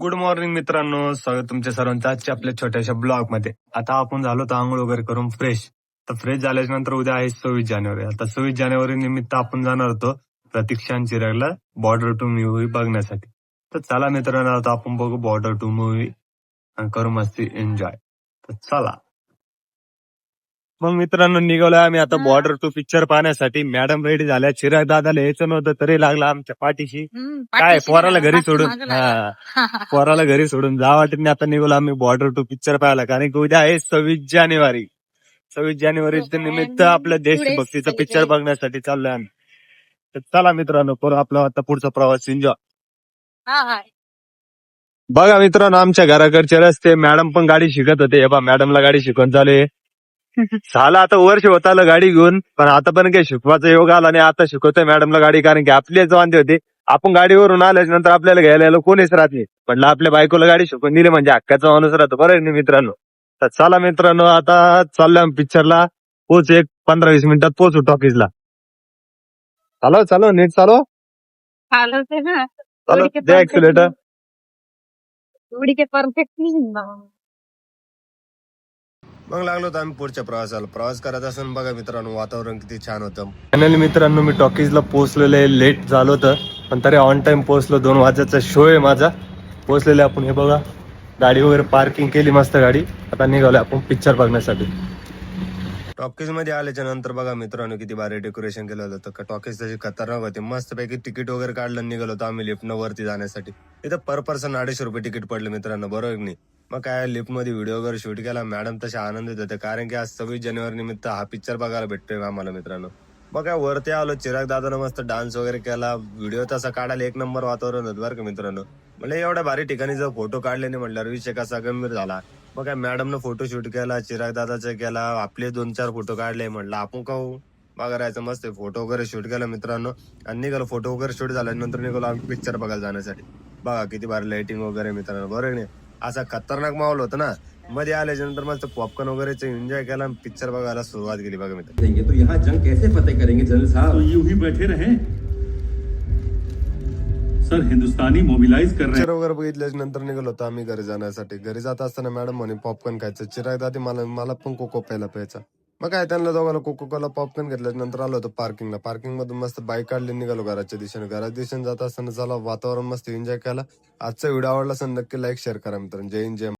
Good morning मित्रांनो, स्वागत तुमच्या सर्वांचं आजच्या आपल्या छोट्याशा ब्लॉग मध्ये. आता आपण झालो तर आंघोळ वगैरे करून फ्रेश. तर फ्रेश झाल्याच्या नंतर उद्या आहे 26 जानेवारी. आता 26 जानेवारी निमित्त आपण जाणार होतो प्रतीक्षा आणि चिरागला बॉर्डर टू मूवी बघण्यासाठी. तर चला मित्रांनो, आता आपण बघू बॉर्डर टू मूवी आणि करू मस्ती एन्जॉय. तर चला मग मित्रांनो, निघालोय आम्ही आता बॉर्डर टू पिक्चर पाहण्यासाठी. मॅडम रेडी झाल्या, चिराग दादाला यायचं नव्हतं तरी लागला आमच्या पाठीशी. काय पोराला घरी सोडून, पोराला घरी सोडून जा वाटत नाही. आता निघालो आम्ही बॉर्डर टू पिक्चर पाहायला, कारण की उद्या आहे 26 जानेवारी. 26 जानेवारी निमित्त आपल्या देशभक्तीचा पिक्चर बघण्यासाठी चाललोय आम्ही. तर चला मित्रांनो, करू आपला आता पुढचा प्रवास एन्जॉय. बघा मित्रांनो, आमच्या घराकडचे रस्ते. मॅडम पण गाडी शिकत होते. हे बा मॅडमला गाडी शिकवून चालू आहे. झालं आता वर्ष होत आलं गाडी घेऊन, पण आता पण काही शिकवायचा योग आला नाही. आता शिकवतोय मॅडमला गाडी, कारण की आपलेच वांदे होते. आपण गाडीवरून आल्याच्या नंतर आपल्याला घ्यायला यायला कोणीच राहत नाही. म्हटलं आपल्या बायकोला गाडी शिकवून दिली म्हणजे हक्काचा माणूस राहतो. बरं नाही मित्रांनो. तर चला मित्रांनो, आता चाललोय आम्ही पिक्चरला. पोच एक 15-20 मिनिटात पोहोचू टॉकीजला. चालव नीट चालव. चालव द्या ऍक्सिलेटर. मग लागलो होतो आम्ही पुढच्या प्रवासाला. प्रवास करत असताना बघा मित्रांनो, वातावरण किती छान होतं. फायनली मित्रांनो, मी टॉकीजला पोहोचलेलो आहे. लेट झालं होतं पण तरी ऑन टाइम पोहोचलो. 2 वाजेचा शो आहे माझा. पोहोचलेले आपण. हे बघा, गाडी वगैरे पार्किंग केली मस्त गाडी. आता निघालोय आपण पिक्चर बघण्यासाठी. टॉकीज मध्ये आल्याच्या नंतर बघा मित्रांनो, किती भारी डेकोरेशन केलं होतं. टॉकीज तशी खतरनाक होती. मस्त पैकी तिकीट वगैरे काढलं, निघालो होतो आम्ही लिफ्टनं वरती जाण्यासाठी. इथं पर पर्सन 250 रुपये तिकीट पडलं मित्रांनो, बरोबर नाही. मग काय लिफ्ट मध्ये व्हिडिओ वगैरे शूट केला. मॅडम तसे आनंदित होते, कारण की आज 26 जानेवारी निमित्त हा पिक्चर बघायला भेटतोय आम्हाला मित्रांनो. मग काय वरती आलो, चिराग दादानं मस्त डान्स वगैरे केला. व्हिडिओ तसा काढायला एक नंबर वातावरण होतं बरं का मित्रांनो. म्हणजे एवढ्या भारी ठिकाणी जर फोटो काढले नाही म्हटल्यावर विषय कसा गंभीर झाला. मग काय मॅडमनं फोटो शूट केला, चिराग दादाचा केला, आपले 2-4 फोटो काढले. म्हटलं आपण काहू बघायचं. मस्त फोटो वगैरे शूट केला मित्रांनो आणि निघालो. फोटो वगैरे शूट झाल्यानंतर निघालो आम्ही पिक्चर बघायला जाण्यासाठी. बघा किती भारी लाइटिंग वगैरे मित्रांनो, बरोबर नाही. असा खतरनाक माहोल होता ना. मध्ये आल्याच्या नंतर मस्त पॉपकॉर्न वगैरे एन्जॉय केला, पिक्चर बघायला सुरुवात केली बघा मित्र. तो यहाँ जंग कैसे फतेह करेंगे जनरल साहब? तो यूं ही बैठे रहे सर, हिंदुस्तानी मोबिलाइज कर रहे पिक्चर वगैरे बघितल्याच्या नंतर निघालो होतो आम्ही घरी जाण्यासाठी. घरी जात असताना मॅडम म्हणे पॉपकॉर्न खायचं. चिराग दादी मला पण कोको प्यायचा. मग काय त्यांना दोघांना कोको कोला पॉपकॉर्न घेतल्याच्या नंतर आलो होतो पार्किंगला. पार्किंग मधून मस्त बाईक काढली, निघालो घराच्या दिशेने. घराच्या दिशेने जात असताना चला वातावरण मस्त एन्जॉय केला. आजचा व्हिडिओ आवडला असेल नक्की लाईक शेअर करा मित्रांनो. जय हिंद जय